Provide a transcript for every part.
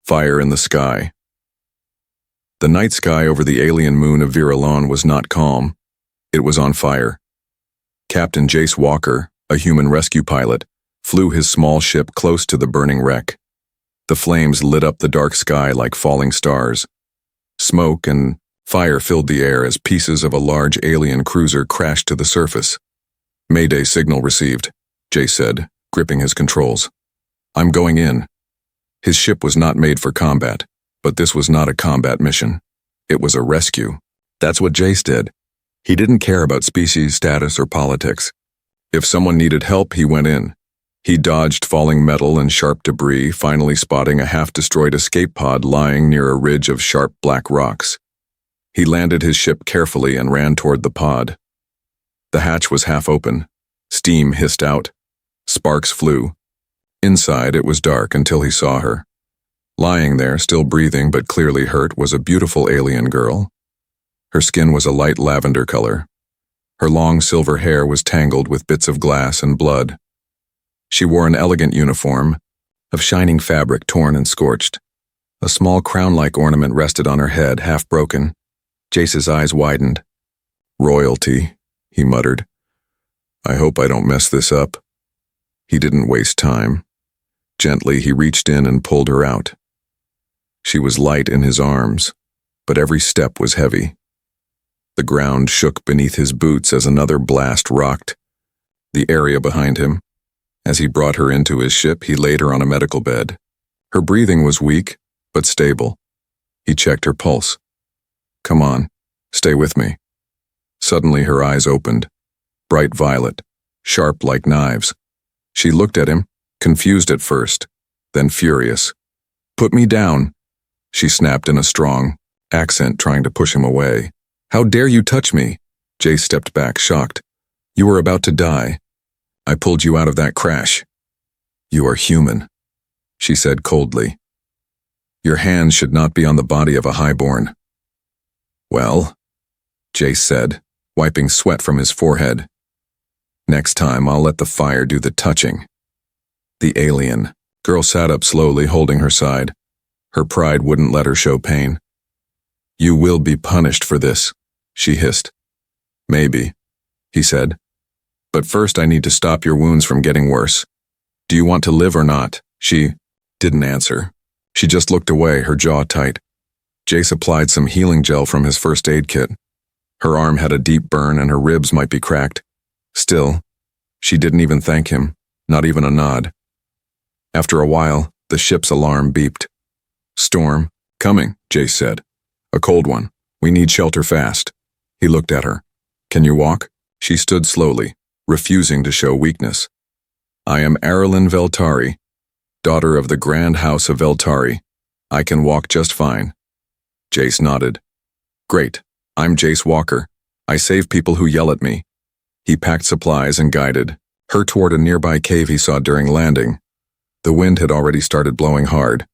Fire in the sky. The night sky over the alien moon of Viralon was not calm. It was on fire. Captain Jace Walker, a human rescue pilot, flew his small ship close to the burning wreck. The flames lit up the dark sky like falling stars. Smoke and fire filled the air as pieces of a large alien cruiser crashed to the surface. "Mayday signal received," Jace said, gripping his controls. "I'm going in." His ship was not made for combat, but this was not a combat mission. It was a rescue. That's what Jace did. He didn't care about species status or politics. If someone needed help, he went in. He dodged falling metal and sharp debris, finally spotting a half-destroyed escape pod lying near a ridge of sharp black rocks. He landed his ship carefully and ran toward the pod. The hatch was half open. Steam hissed out. Sparks flew. Inside, it was dark until he saw her. Lying there, still breathing but clearly hurt, was a beautiful alien girl. Her skin was a light lavender color. Her long silver hair was tangled with bits of glass and blood. She wore an elegant uniform of shining fabric torn and scorched. A small crown-like ornament rested on her head, half broken. Jace's eyes widened. "Royalty," he muttered. "I hope I don't mess this up." He didn't waste time. Gently, he reached in and pulled her out. She was light in his arms, but every step was heavy. The ground shook beneath his boots as another blast rocked the area behind him. As he brought her into his ship, he laid her on a medical bed. Her breathing was weak, but stable. He checked her pulse. "Come on, stay with me." Suddenly her eyes opened, bright violet, sharp like knives. She looked at him, confused at first, then furious. "Put me down," she snapped in a strong accent, trying to push him away. "How dare you touch me?" Jace stepped back, shocked. "You were about to die. I pulled you out of that crash." "You are human," she said coldly. "Your hands should not be on the body of a highborn." "Well," Jace said, wiping sweat from his forehead. "Next time I'll let the fire do the touching." The alien girl sat up slowly, holding her side. Her pride wouldn't let her show pain. "You will be punished for this," she hissed. "Maybe," he said. "But first I need to stop your wounds from getting worse. Do you want to live or not?" She didn't answer. She just looked away, her jaw tight. Jace applied some healing gel from his first aid kit. Her arm had a deep burn and her ribs might be cracked. Still, she didn't even thank him, not even a nod. After a while, the ship's alarm beeped. "Storm, coming," Jace said. "A cold one. We need shelter fast." He looked at her. "Can you walk?" She stood slowly, refusing to show weakness. "I am Arilyn Veltari, daughter of the Grand House of Veltari. I can walk just fine." Jace nodded. "Great. I'm Jace Walker. I save people who yell at me." He packed supplies and guided her toward a nearby cave he saw during landing. The wind had already started blowing hard.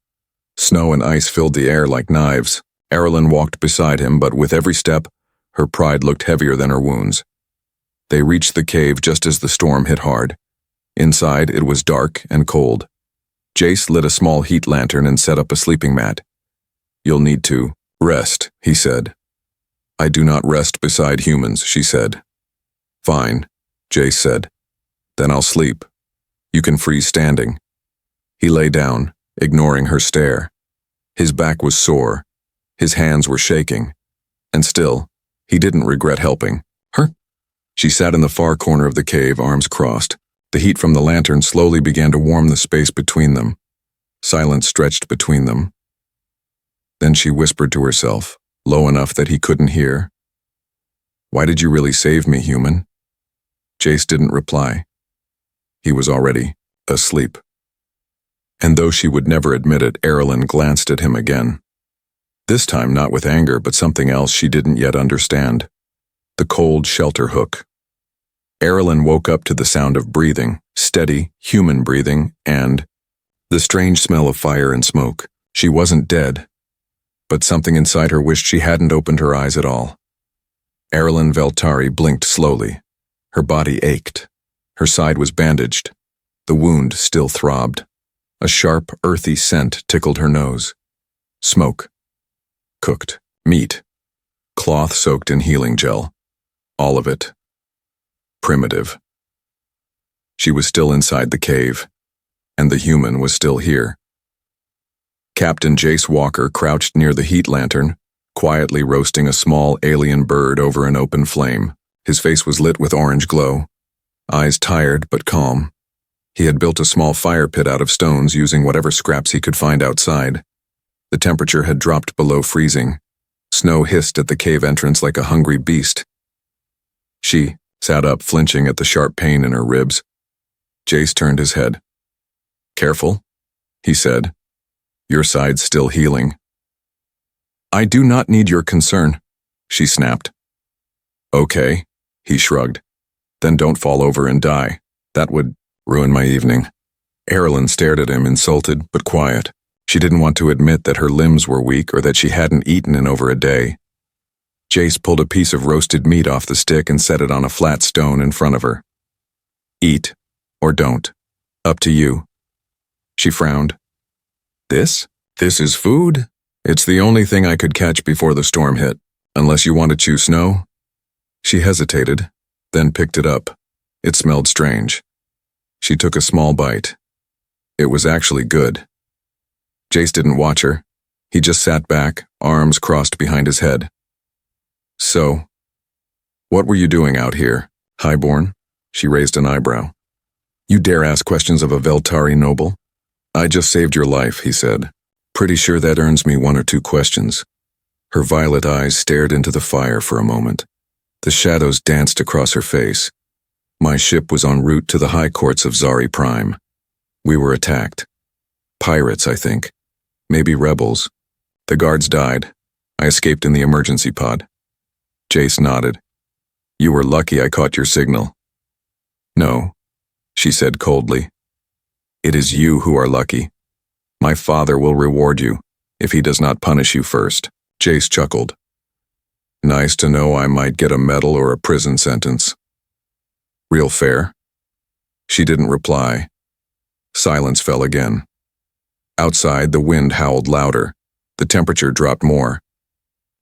Snow and ice filled the air like knives. Arilyn walked beside him, but with every step, her pride looked heavier than her wounds. They reached the cave just as the storm hit hard. Inside, it was dark and cold. Jace lit a small heat lantern and set up a sleeping mat. "You'll need to rest," he said. "I do not rest beside humans," she said. "Fine," Jace said. "Then I'll sleep. You can freeze standing." He lay down, ignoring her stare. His back was sore. His hands were shaking. And still, he didn't regret helping her. She sat in the far corner of the cave, arms crossed. The heat from the lantern slowly began to warm the space between them. Silence stretched between them. Then she whispered to herself, low enough that he couldn't hear. "Why did you really save me, human?" Jace didn't reply. He was already asleep. And though she would never admit it, Arilyn glanced at him again. This time not with anger, but something else she didn't yet understand. The cold shelter hook. Arilyn woke up to the sound of breathing, steady, human breathing, and the strange smell of fire and smoke. She wasn't dead, but something inside her wished she hadn't opened her eyes at all. Arilyn Veltari blinked slowly. Her body ached. Her side was bandaged. The wound still throbbed. A sharp, earthy scent tickled her nose. Smoke. Cooked. Meat. Cloth soaked in healing gel. All of it. Primitive. She was still inside the cave, and the human was still here. Captain Jace Walker crouched near the heat lantern, quietly roasting a small alien bird over an open flame. His face was lit with orange glow, eyes tired but calm. He had built a small fire pit out of stones using whatever scraps he could find outside. The temperature had dropped below freezing. Snow hissed at the cave entrance like a hungry beast. She sat up, flinching at the sharp pain in her ribs. Jace turned his head. "Careful," he said. "Your side's still healing." "I do not need your concern," she snapped. "Okay," he shrugged. "Then don't fall over and die. That would ruin my evening." Erilyn stared at him, insulted but quiet. She didn't want to admit that her limbs were weak or that she hadn't eaten in over a day. Jace pulled a piece of roasted meat off the stick and set it on a flat stone in front of her. "Eat, or don't. Up to you." She frowned. This is food? It's the only thing I could catch before the storm hit, unless you want to chew snow." She hesitated, then picked it up. It smelled strange. She took a small bite. It was actually good. Jace didn't watch her. He just sat back, arms crossed behind his head. "So, what were you doing out here, highborn?" She raised an eyebrow. "You dare ask questions of a Veltari noble?" "I just saved your life," he said. "Pretty sure that earns me one or two questions." Her violet eyes stared into the fire for a moment. The shadows danced across her face. "My ship was en route to the high courts of Zari Prime. We were attacked. Pirates, I think. Maybe rebels. The guards died. I escaped in the emergency pod." Jace nodded. "You were lucky I caught your signal." "No," she said coldly. "It is you who are lucky. My father will reward you, if he does not punish you first." Jace chuckled. "Nice to know I might get a medal or a prison sentence. Real fair?" She didn't reply. Silence fell again. Outside, the wind howled louder. The temperature dropped more.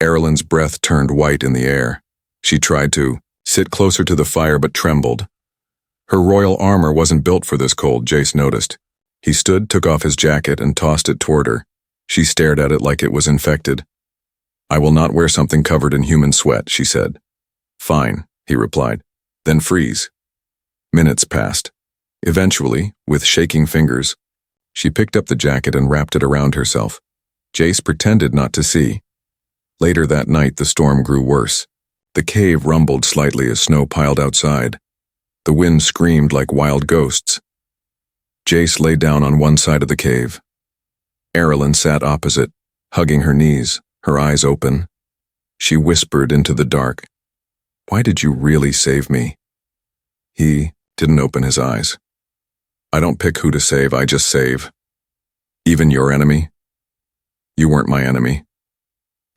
Erilyn's breath turned white in the air. She tried to sit closer to the fire but trembled. Her royal armor wasn't built for this cold, Jace noticed. He stood, took off his jacket, and tossed it toward her. She stared at it like it was infected. "I will not wear something covered in human sweat," she said. "Fine," he replied. "Then freeze." Minutes passed. Eventually, with shaking fingers, she picked up the jacket and wrapped it around herself. Jace pretended not to see. Later that night, the storm grew worse. The cave rumbled slightly as snow piled outside. The wind screamed like wild ghosts. Jace lay down on one side of the cave. Erilyn sat opposite, hugging her knees, her eyes open. She whispered into the dark, "Why did you really save me?" He didn't open his eyes. "I don't pick who to save, I just save. Even your enemy? You weren't my enemy."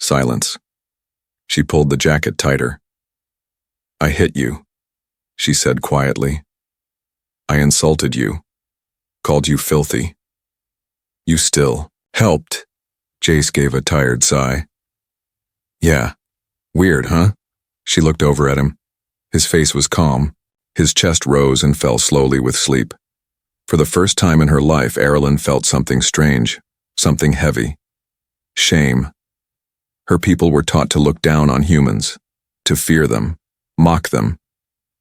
Silence. She pulled the jacket tighter. "I hit you," she said quietly. "I insulted you, called you filthy. You still helped." Jace gave a tired sigh. "Yeah, weird, huh?" She looked over at him. His face was calm. His chest rose and fell slowly with sleep. For the first time in her life, Erilyn felt something strange, something heavy. Shame. Her people were taught to look down on humans, to fear them, mock them,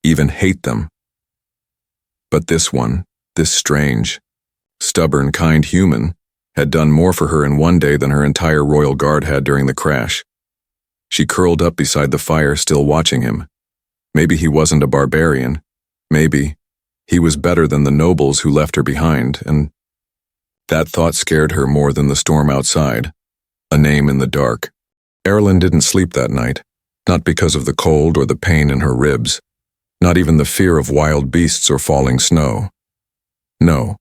even hate them. But this one, this strange, stubborn, kind human, had done more for her in one day than her entire royal guard had during the crash. She curled up beside the fire, still watching him. Maybe he wasn't a barbarian. Maybe he was better than the nobles who left her behind, and that thought scared her more than the storm outside. A name in the dark. Erilyn didn't sleep that night, not because of the cold or the pain in her ribs, not even the fear of wild beasts or falling snow. No.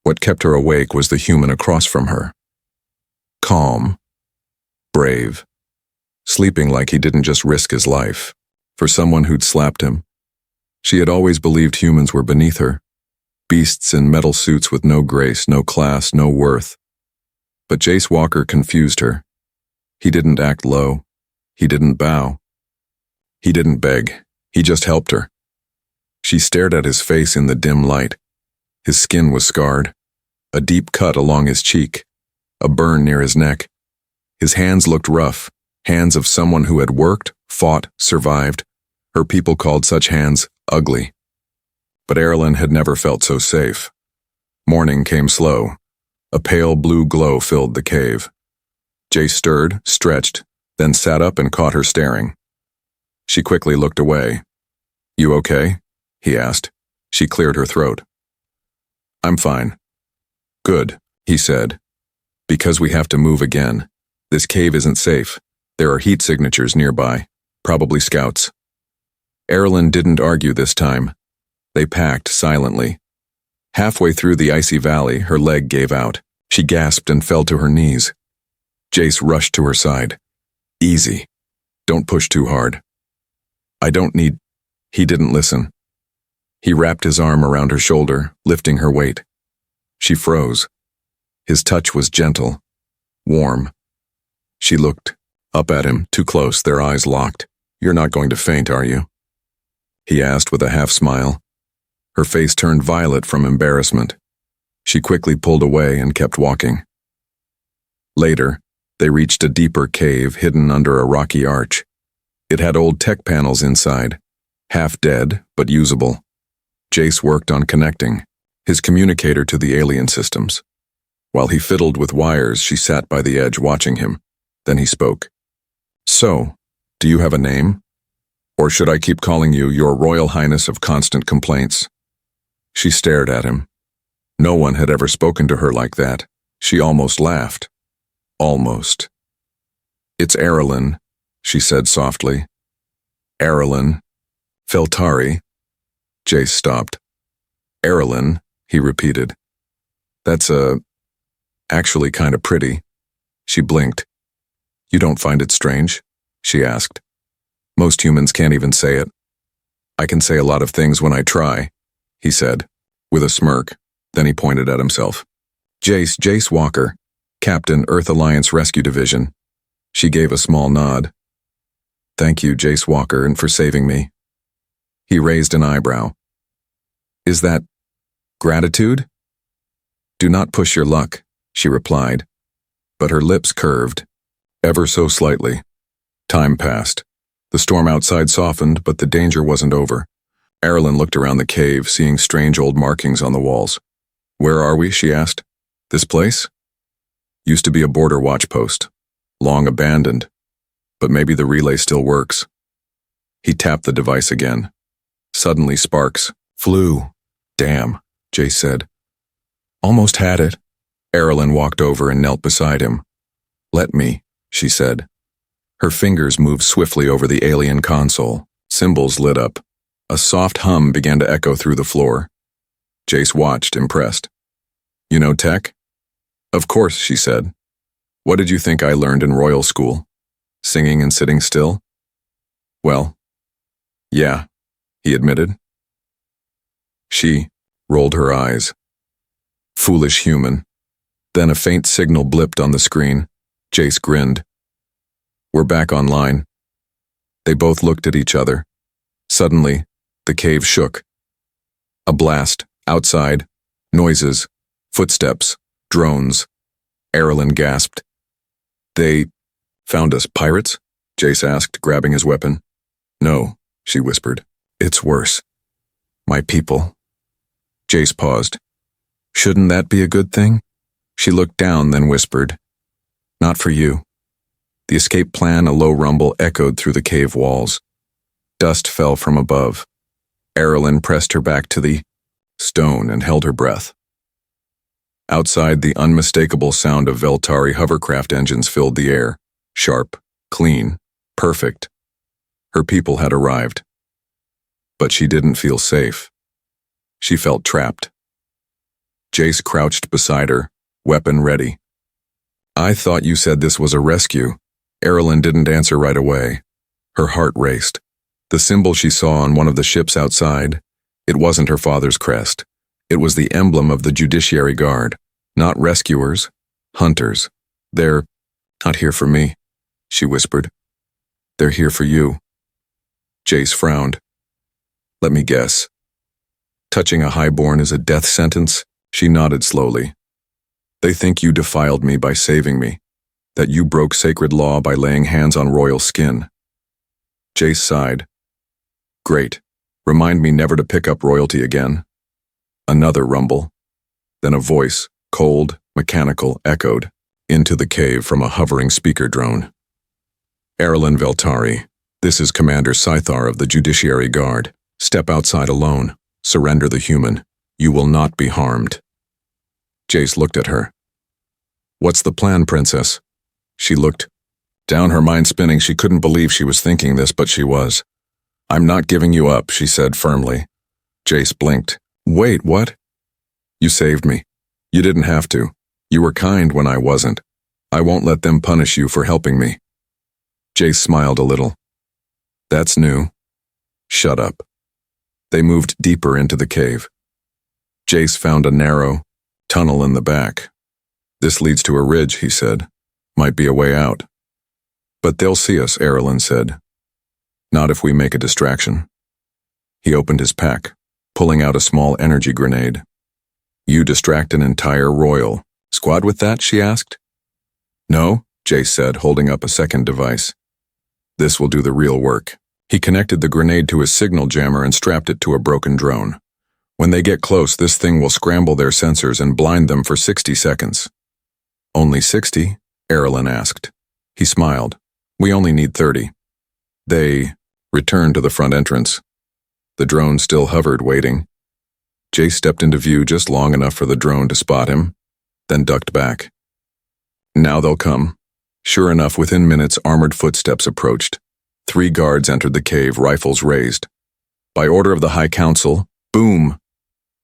What kept her awake was the human across from her. Calm. Brave. Sleeping like he didn't just risk his life for someone who'd slapped him. She had always believed humans were beneath her. Beasts in metal suits with no grace, no class, no worth. But Jace Walker confused her. He didn't act low. He didn't bow. He didn't beg. He just helped her. She stared at his face in the dim light. His skin was scarred. A deep cut along his cheek. A burn near his neck. His hands looked rough, hands of someone who had worked, fought, survived. Her people called such hands ugly. But Erilyn had never felt so safe. Morning came slow. A pale blue glow filled the cave. Jace stirred, stretched, then sat up and caught her staring. She quickly looked away. "You okay?" he asked. She cleared her throat. "I'm fine." "Good," he said. "Because we have to move again. This cave isn't safe. There are heat signatures nearby, probably scouts." Erilyn didn't argue this time. They packed silently. Halfway through the icy valley, her leg gave out. She gasped and fell to her knees. Jace rushed to her side. "Easy. Don't push too hard." "I don't need—" He didn't listen. He wrapped his arm around her shoulder, lifting her weight. She froze. His touch was gentle, warm. She looked up at him, too close, their eyes locked. "You're not going to faint, are you?" he asked with a half-smile. Her face turned violet from embarrassment. She quickly pulled away and kept walking. Later, they reached a deeper cave hidden under a rocky arch. It had old tech panels inside, half dead but usable. Jace worked on connecting his communicator to the alien systems. While he fiddled with wires, she sat by the edge watching him. Then he spoke. "So, do you have a name? Or should I keep calling you Your Royal Highness of Constant Complaints?" She stared at him. No one had ever spoken to her like that. She almost laughed. Almost. "It's Erilyn," she said softly. "Erilyn. Feltari." Jace stopped. "Erilyn," he repeated. "That's actually kind of pretty." She blinked. "You don't find it strange?" she asked. "Most humans can't even say it." "I can say a lot of things when I try," he said, with a smirk. Then he pointed at himself. Jace Walker, Captain, Earth Alliance Rescue Division." She gave a small nod. "Thank you, Jace Walker, and for saving me." He raised an eyebrow. "Is that gratitude?" "Do not push your luck," she replied, but her lips curved, ever so slightly. Time passed. The storm outside softened, but the danger wasn't over. Erilyn looked around the cave, seeing strange old markings on the walls. "Where are we?" she asked. "This place? Used to be a border watch post. Long abandoned. But maybe the relay still works." He tapped the device again. Suddenly sparks flew. "Damn," Jace said. "Almost had it." Erilyn walked over and knelt beside him. "Let me," she said. Her fingers moved swiftly over the alien console. Symbols lit up. A soft hum began to echo through the floor. Jace watched, impressed. "You know tech?" "Of course," she said. "What did you think I learned in royal school? Singing and sitting still?" "Well, yeah," he admitted. She rolled her eyes. Foolish human. Then a faint signal blipped on the screen. Jace grinned. "We're back online." They both looked at each other. Suddenly, the cave shook. A blast, outside, noises, footsteps, drones. Erilyn gasped. "They found us pirates?" Jace asked, grabbing his weapon. "No," she whispered. "It's worse. My people." Jace paused. "Shouldn't that be a good thing?" She looked down, then whispered. "Not for you." The escape plan, a low rumble, echoed through the cave walls. Dust fell from above. Erilyn pressed her back to the stone and held her breath. Outside, the unmistakable sound of Veltari hovercraft engines filled the air. Sharp, clean, perfect. Her people had arrived. But she didn't feel safe. She felt trapped. Jace crouched beside her, weapon ready. "I thought you said this was a rescue." Erilyn didn't answer right away. Her heart raced. The symbol she saw on one of the ships outside, it wasn't her father's crest. It was the emblem of the Judiciary Guard. Not rescuers, hunters. They're not here for me, she whispered. They're here for you. Jace frowned. Let me guess. Touching a highborn is a death sentence? She nodded slowly. They think you defiled me by saving me, that you broke sacred law by laying hands on royal skin. Jace sighed. Great. Remind me never to pick up royalty again. Another rumble. Then a voice, cold, mechanical, echoed into the cave from a hovering speaker drone. Erlen Veltari, this is Commander Scythar of the Judiciary Guard. Step outside alone. Surrender the human. You will not be harmed. Jace looked at her. What's the plan, Princess? She looked down, her mind spinning. She couldn't believe she was thinking this, but she was. I'm not giving you up, she said firmly. Jace blinked. Wait, what? You saved me. You didn't have to. You were kind when I wasn't. I won't let them punish you for helping me. Jace smiled a little. That's new. Shut up. They moved deeper into the cave. Jace found a narrow tunnel in the back. This leads to a ridge, he said. Might be a way out. But they'll see us, Erlen said. Not if we make a distraction. He opened his pack, pulling out a small energy grenade. You distract an entire royal squad with that, she asked. No, Jace said, holding up a second device. This will do the real work. He connected the grenade to his signal jammer and strapped it to a broken drone. When they get close, this thing will scramble their sensors and blind them for 60 seconds. Only 60? Erlen asked. He smiled. We only need 30. They returned to the front entrance. The drone still hovered, waiting. Jace stepped into view just long enough for the drone to spot him, then ducked back. Now they'll come. Sure enough, within minutes, armored footsteps approached. 3 guards entered the cave, rifles raised. By order of the High Council, boom!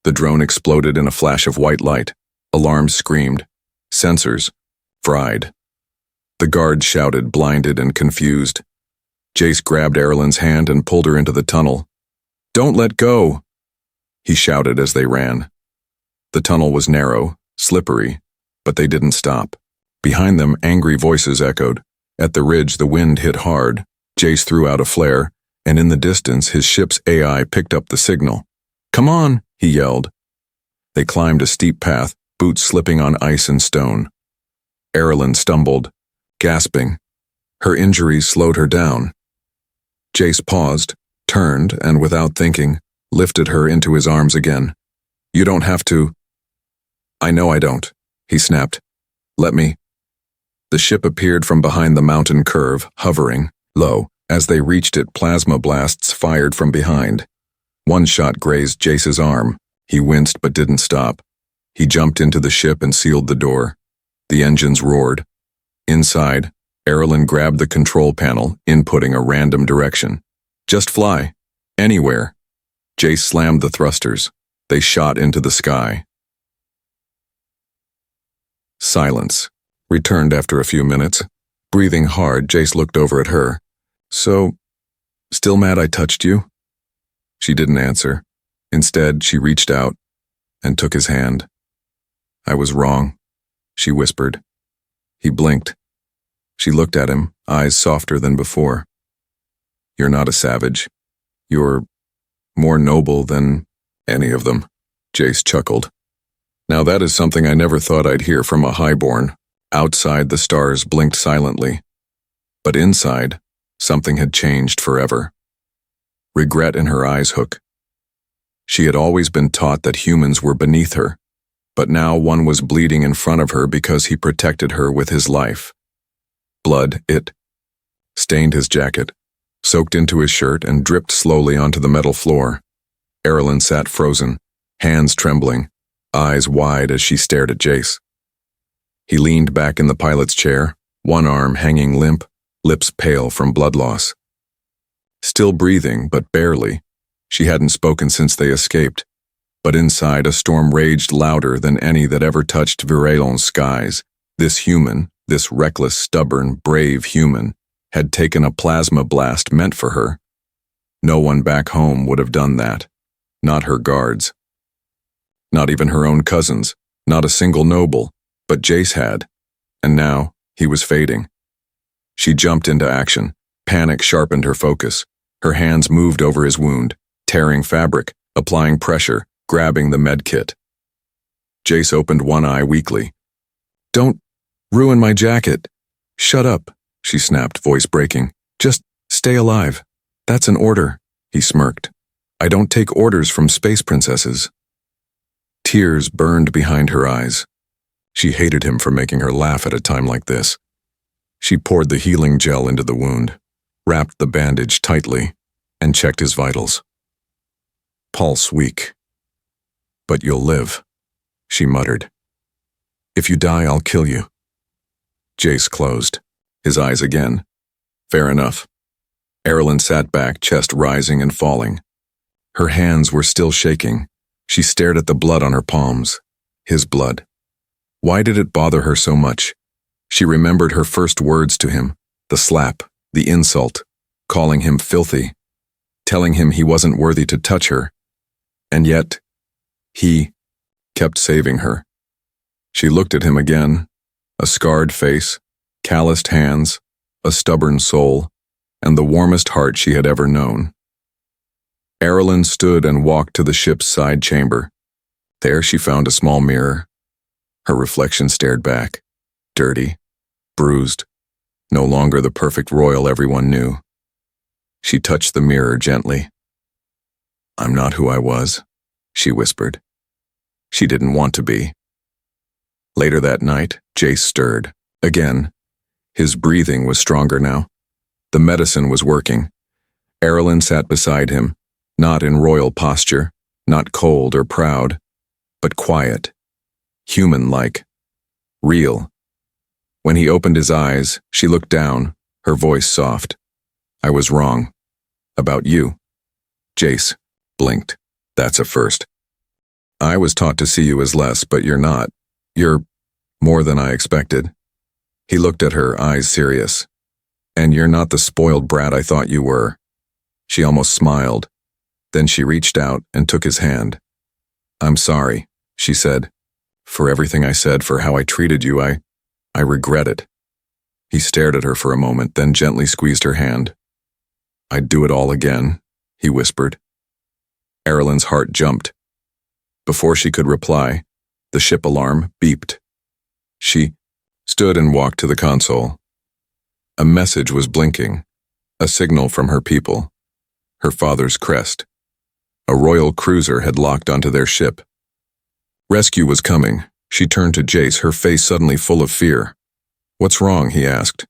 The drone exploded in a flash of white light. Alarms screamed. Sensors fried. The guards shouted, blinded and confused. Jace grabbed Erlen's hand and pulled her into the tunnel. Don't let go! He shouted as they ran. The tunnel was narrow, slippery, but they didn't stop. Behind them, angry voices echoed. At the ridge, the wind hit hard. Jace threw out a flare, and in the distance, his ship's AI picked up the signal. Come on, he yelled. They climbed a steep path, boots slipping on ice and stone. Erlen stumbled, gasping. Her injuries slowed her down. Jace paused, turned, and without thinking, lifted her into his arms again. You don't have to. I know I don't, he snapped. Let me. The ship appeared from behind the mountain curve, hovering low. As they reached it, plasma blasts fired from behind. One shot grazed Jace's arm. He winced but didn't stop. He jumped into the ship and sealed the door. The engines roared. Inside, Erlen grabbed the control panel, inputting a random direction. Just fly. Anywhere. Jace slammed the thrusters. They shot into the sky. Silence returned after a few minutes. Breathing hard, Jace looked over at her. So, still mad I touched you? She didn't answer. Instead, she reached out and took his hand. I was wrong, she whispered. He blinked. She looked at him, eyes softer than before. You're not a savage. You're more noble than any of them, Jace chuckled. Now that is something I never thought I'd hear from a highborn. Outside, the stars blinked silently. But inside, something had changed forever. Regret in her eyes hook. She had always been taught that humans were beneath her, but now one was bleeding in front of her because he protected her with his life. Blood, it stained his jacket, soaked into his shirt, and dripped slowly onto the metal floor. Erlen sat frozen, hands trembling, eyes wide as she stared at Jace. He leaned back in the pilot's chair, one arm hanging limp, lips pale from blood loss. Still breathing, but barely. She hadn't spoken since they escaped, but inside a storm raged louder than any that ever touched Virelon's skies. This human, this reckless, stubborn, brave human, had taken a plasma blast meant for her. No one back home would have done that. Not her guards. Not even her own cousins, not a single noble, but Jace had. And now, He was fading. She jumped into action. Panic sharpened her focus. Her hands moved over his wound, tearing fabric, applying pressure, grabbing the med kit. Jace opened one eye weakly. "Don't ruin my jacket." "Shut up," she snapped, voice breaking. "Just stay alive. That's an order," he smirked. "I don't take orders from space princesses." Tears burned behind her eyes. She hated him for making her laugh at a time like this. She poured the healing gel into the wound, wrapped the bandage tightly, and checked his vitals. "Pulse weak. But you'll live," she muttered. "If you die, I'll kill you." Jace closed, his eyes again. Fair enough. Erilyn sat back, chest rising and falling. Her hands were still shaking. She stared at the blood on her palms. His blood. Why did it bother her so much? She remembered her first words to him, the slap, the insult, calling him filthy, telling him he wasn't worthy to touch her. And yet, he kept saving her. She looked at him again, a scarred face, calloused hands, a stubborn soul, and the warmest heart she had ever known. Erilyn stood and walked to the ship's side chamber. There she found a small mirror. Her reflection stared back, dirty, bruised, no longer the perfect royal everyone knew. She touched the mirror gently. "I'm not who I was," she whispered. She didn't want to be. Later that night, Jace stirred. Again. His breathing was stronger now. The medicine was working. Erilyn sat beside him, not in royal posture, not cold or proud, but quiet, human-like, real. When he opened his eyes, she looked down, her voice soft. "I was wrong. About you." Jace blinked. "That's a first. I was taught to see you as less, but you're not. You're more than I expected." He looked at her, eyes serious. "And you're not the spoiled brat I thought you were." She almost smiled. Then she reached out and took his hand. "I'm sorry," she said. "For everything I said, for how I treated you, I regret it." He stared at her for a moment, then gently squeezed her hand. "I'd do it all again," he whispered. Erilyn's heart jumped. Before she could reply, the ship alarm beeped. She stood and walked to the console. A message was blinking, a signal from her people, her father's crest. A royal cruiser had locked onto their ship. Rescue was coming. She turned to Jace, her face suddenly full of fear. "What's wrong?" he asked.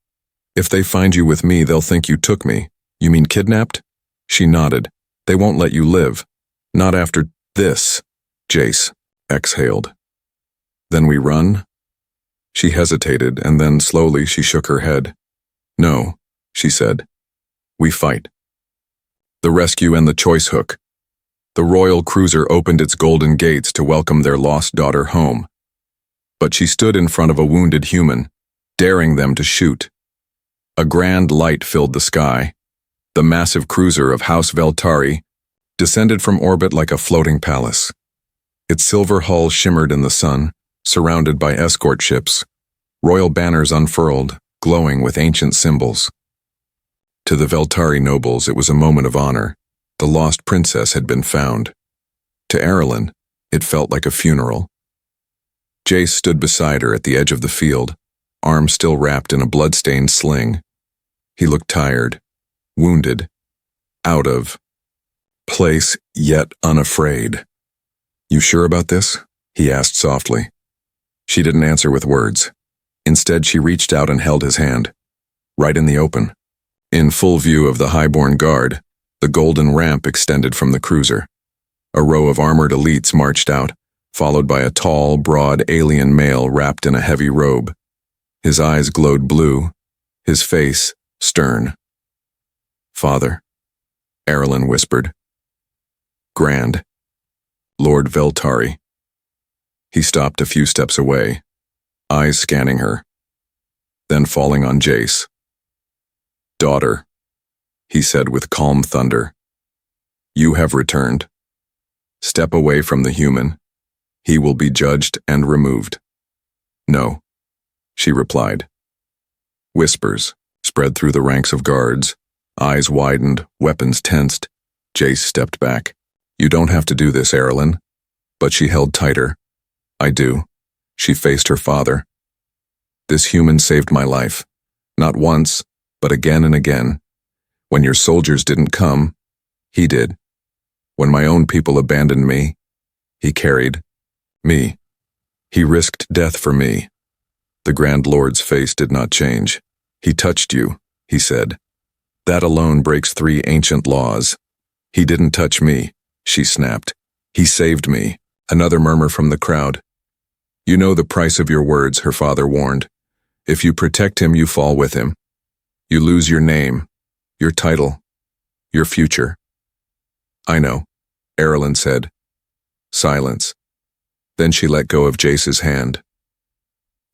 "If they find you with me, they'll think you took me. You mean kidnapped?" She nodded. "They won't let you live. Not after this," Jace exhaled. "Then we run?" She hesitated, and then slowly she shook her head. "No," she said. "We fight." The rescue and the choice hook. The royal cruiser opened its golden gates to welcome their lost daughter home. But she stood in front of a wounded human, daring them to shoot. A grand light filled the sky. The massive cruiser of House Veltari descended from orbit like a floating palace. Its silver hull shimmered in the sun, surrounded by escort ships, royal banners unfurled, glowing with ancient symbols. To the Veltari nobles, it was a moment of honor. The lost princess had been found. To Erilyn, it felt like a funeral. Jace stood beside her at the edge of the field, arm still wrapped in a blood-stained sling. He looked tired, wounded, out of place, yet unafraid. "You sure about this?" he asked softly. She didn't answer with words. Instead, she reached out and held his hand, right in the open. In full view of the highborn guard, the golden ramp extended from the cruiser. A row of armored elites marched out, followed by a tall, broad alien male wrapped in a heavy robe. His eyes glowed blue, his face stern. "Father," Erilyn whispered. "Grand. Lord Veltari." He stopped a few steps away, eyes scanning her, then falling on Jace. "Daughter," he said with calm thunder, "you have returned. Step away from the human. He will be judged and removed." "No," she replied. Whispers spread through the ranks of guards. Eyes widened, weapons tensed. Jace stepped back. You don't have to do this, Erilyn. But she held tighter. I do. She faced her father. This human saved my life. Not once, but again and again. When your soldiers didn't come, he did. When my own people abandoned me, he carried me. He risked death for me. The Grand Lord's face did not change. He touched you, he said. That alone breaks 3 ancient laws. He didn't touch me, she snapped. He saved me. Another murmur from the crowd. You know the price of your words, her father warned. If you protect him, you fall with him. You lose your name, your title, your future. I know, Erilyn said. Silence. Then she let go of Jace's hand.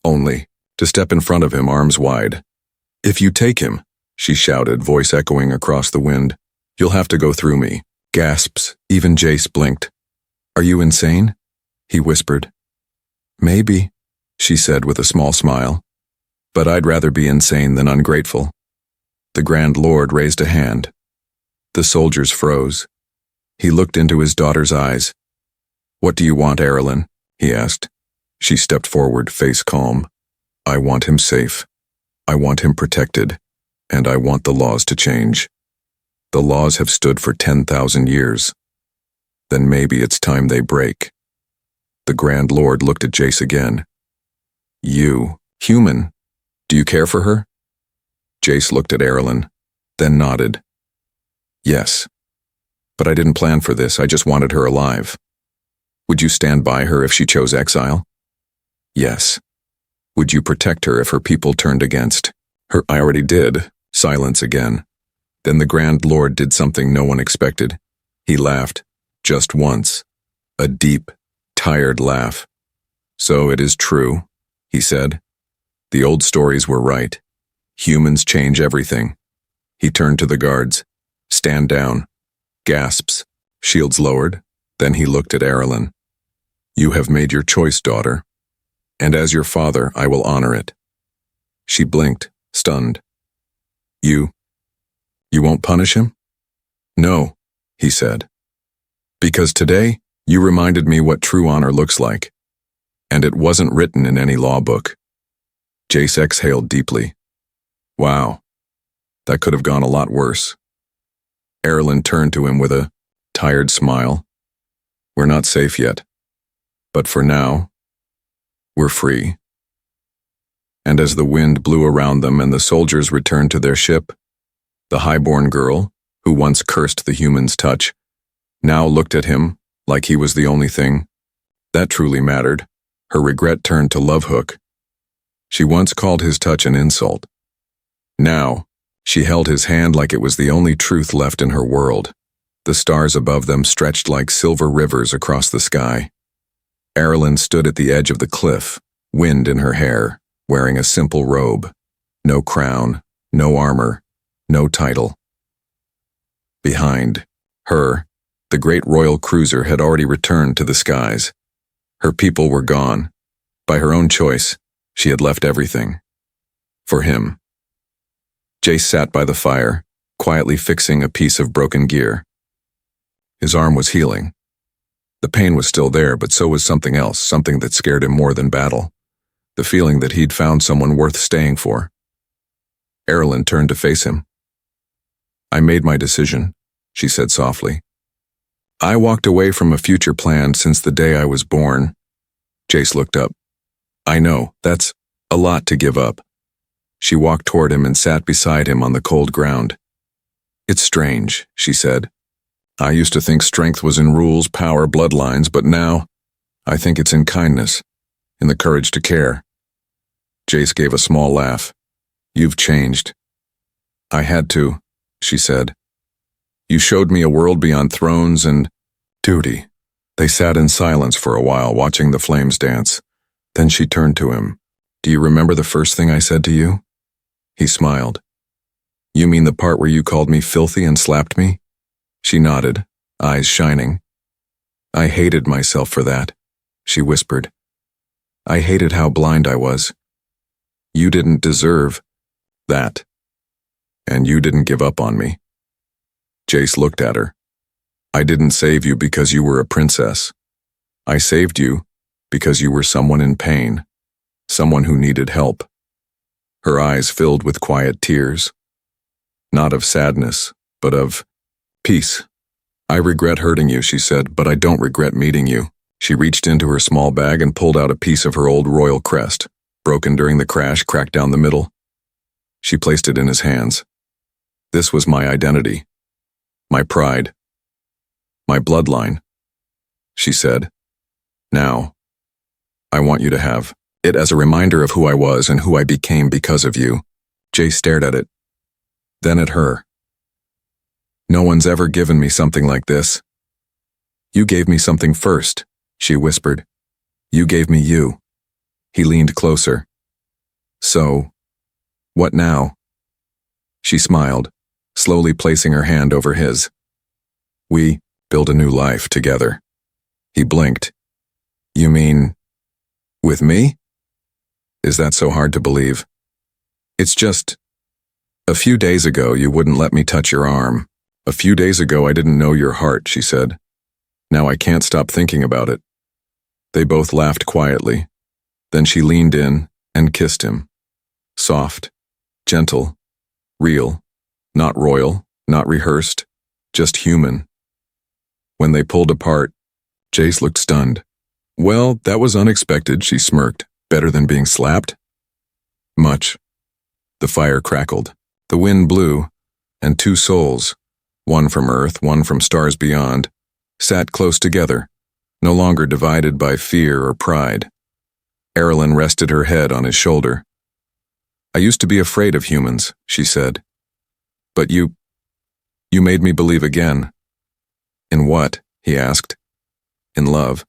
Only to step in front of him, arms wide. If you take him, she shouted, voice echoing across the wind, you'll have to go through me. Gasps, even Jace blinked. Are you insane? He whispered. Maybe, she said with a small smile. But I'd rather be insane than ungrateful. The Grand Lord raised a hand. The soldiers froze. He looked into his daughter's eyes. What do you want, Erilyn? He asked. She stepped forward, face calm. I want him safe. I want him protected. And I want the laws to change. The laws have stood for 10,000 years. Then maybe it's time they break. The Grand Lord looked at Jace again. You, human, do you care for her? Jace looked at Erilyn, then nodded. Yes. But I didn't plan for this, I just wanted her alive. Would you stand by her if she chose exile? Yes. Would you protect her if her people turned against her? I already did. Silence again. Then the Grand Lord did something no one expected. He laughed, just once. A deep, tired laugh. So it is true, he said. The old stories were right. Humans change everything. He turned to the guards. Stand down. Gasps. Shields lowered. Then he looked at Erilyn. You have made your choice, daughter. And as your father, I will honor it. She blinked, stunned. You won't punish him? No, he said. Because today, you reminded me what true honor looks like. And it wasn't written in any law book. Jace exhaled deeply. Wow, that could have gone a lot worse. Erilyn turned to him with a tired smile. We're not safe yet. But for now, we're free. And as the wind blew around them and the soldiers returned to their ship, the highborn girl, who once cursed the human's touch, now looked at him like he was the only thing that truly mattered. Her regret turned to Lovehook. She once called his touch an insult. Now, she held his hand like it was the only truth left in her world. The stars above them stretched like silver rivers across the sky. Erilyn stood at the edge of the cliff, wind in her hair, wearing a simple robe. No crown, no armor, no title. Behind her, the great royal cruiser had already returned to the skies. Her people were gone. By her own choice, she had left everything. For him. Jace sat by the fire, quietly fixing a piece of broken gear. His arm was healing. The pain was still there, but so was something else, something that scared him more than battle. The feeling that he'd found someone worth staying for. Erilyn turned to face him. I made my decision, she said softly. I walked away from a future planned since the day I was born. Jace looked up. I know, that's a lot to give up. She walked toward him and sat beside him on the cold ground. It's strange, she said. I used to think strength was in rules, power, bloodlines, but now I think it's in kindness, in the courage to care. Jace gave a small laugh. You've changed. I had to, she said. You showed me a world beyond thrones and duty. They sat in silence for a while, watching the flames dance. Then she turned to him. Do you remember the first thing I said to you? He smiled. You mean the part where you called me filthy and slapped me? She nodded, eyes shining. I hated myself for that, she whispered. I hated how blind I was. You didn't deserve That. And you didn't give up on me. Jace looked at her. I didn't save you because you were a princess. I saved you because you were someone in pain, someone who needed help. Her eyes filled with quiet tears. Not of sadness, but of peace. I regret hurting you, she said, but I don't regret meeting you. She reached into her small bag and pulled out a piece of her old royal crest, broken during the crash, cracked down the middle. She placed it in his hands. This was my identity, my pride, my bloodline, she said. Now, I want you to have it as a reminder of who I was and who I became because of you. Jay stared at it, then at her. No one's ever given me something like this. You gave me something first, she whispered. You gave me you. He leaned closer. So, what now? She smiled, slowly placing her hand over his. We build a new life together. He blinked. You mean, with me? Is that so hard to believe? It's just, a few days ago you wouldn't let me touch your arm. A few days ago I didn't know your heart, she said. Now I can't stop thinking about it. They both laughed quietly. Then she leaned in and kissed him. Soft, gentle, real, not royal, not rehearsed, just human. When they pulled apart, Jace looked stunned. Well, that was unexpected, she smirked. Better than being slapped? Much. The fire crackled. The wind blew, and two souls, one from Earth, one from stars beyond, sat close together, no longer divided by fear or pride. Erilyn rested her head on his shoulder. I used to be afraid of humans, she said. But you made me believe again. In what? He asked. In love.